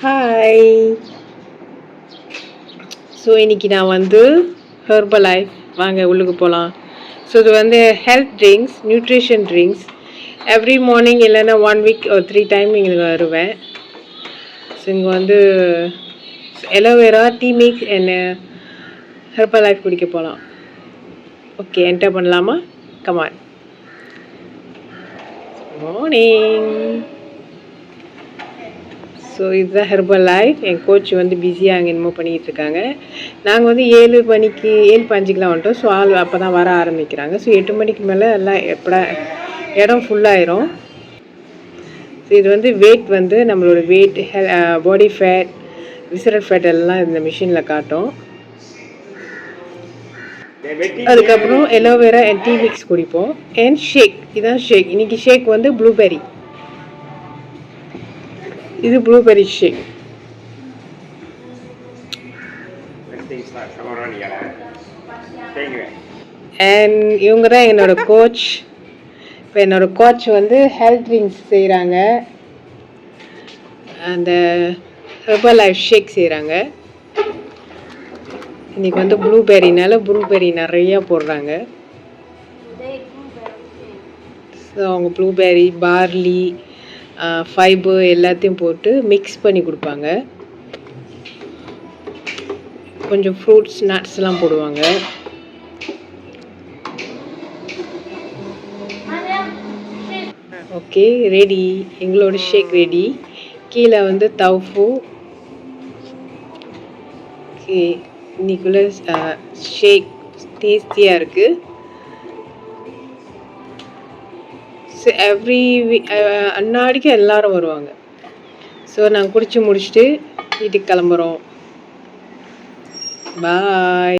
Hi. So இன்றைக்கி நான் வந்து ஹெர்பல் லைஃப் வாங்க உள்ளுக்கு போகலாம். ஸோ இது வந்து health drinks, nutrition drinks. Every morning இல்லைன்னா 1 வீக் 3 டைம் இங்கே வருவேன். ஸோ இங்கே வந்து எலோவேரா டீ மிக்ஸ் என்ன ஹெர்பல் லைஃப் குடிக்க போகலாம். ஓகே, என்டர் பண்ணலாமா? கமான். மார்னிங். ஸோ இதுதான் ஹெர்பல் லைஃப். என் கோச் வந்து பிஸியாக அங்கே என்னமோ பண்ணிகிட்டு இருக்காங்க. நாங்கள் வந்து 7:05க்கெலாம் வந்துட்டோம். ஸோ ஆள் அப்போ தான் வர ஆரம்பிக்கிறாங்க. ஸோ 8 மணிக்கு மேலே எல்லாம் இடம் ஃபுல்லாயிரும். ஸோ இது வந்து வெயிட் வந்து நம்மளோட weight, body fat, visceral fat எல்லாம் இந்த மிஷினில் காட்டும். அதுக்கப்புறம் எலோவேரா அண்ட் டீ மிக்ஸ் குடிப்போம். அண்ட் ஷேக், இதுதான் ஷேக். இன்றைக்கி ஷேக் வந்து ப்ளூபெர்ரி. இது ப்ளூபெர்ரி ஷேக். அண்ட் இவங்க தான் என்னோட கோச். இப்போ என்னோட கோச் வந்து ஹெல்த் ட்ரிங்க்ஸ் செய்கிறாங்க, அந்த ஹெர்பல் லைஃப் ஷேக் செய்கிறாங்க. இன்றைக்கி வந்து ப்ளூபெர்ரினால ப்ளூபெர்ரி நிறையா போடுறாங்க. ஸோ அவங்க ப்ளூபெர்ரி, பார்லி, ஃபைபர் எல்லாத்தையும் போட்டு மிக்ஸ் பண்ணி கொடுப்பாங்க. கொஞ்சம் ஃப்ரூட்ஸ், நட்ஸ்லாம் போடுவாங்க. Okay, ready. எங்களோட ஷேக் ரெடி. கீழே வந்து தவ்ஃபு. ஓகே, இன்னைக்குள்ள ஷேக் டேஸ்டியாக இருக்குது. ஸோ அன்னாடிக்கு எல்லோரும் வருவாங்க. ஸோ நாங்கள் குடிச்சு முடிச்சுட்டு வீட்டுக்கு கிளம்புறோம். பாய்.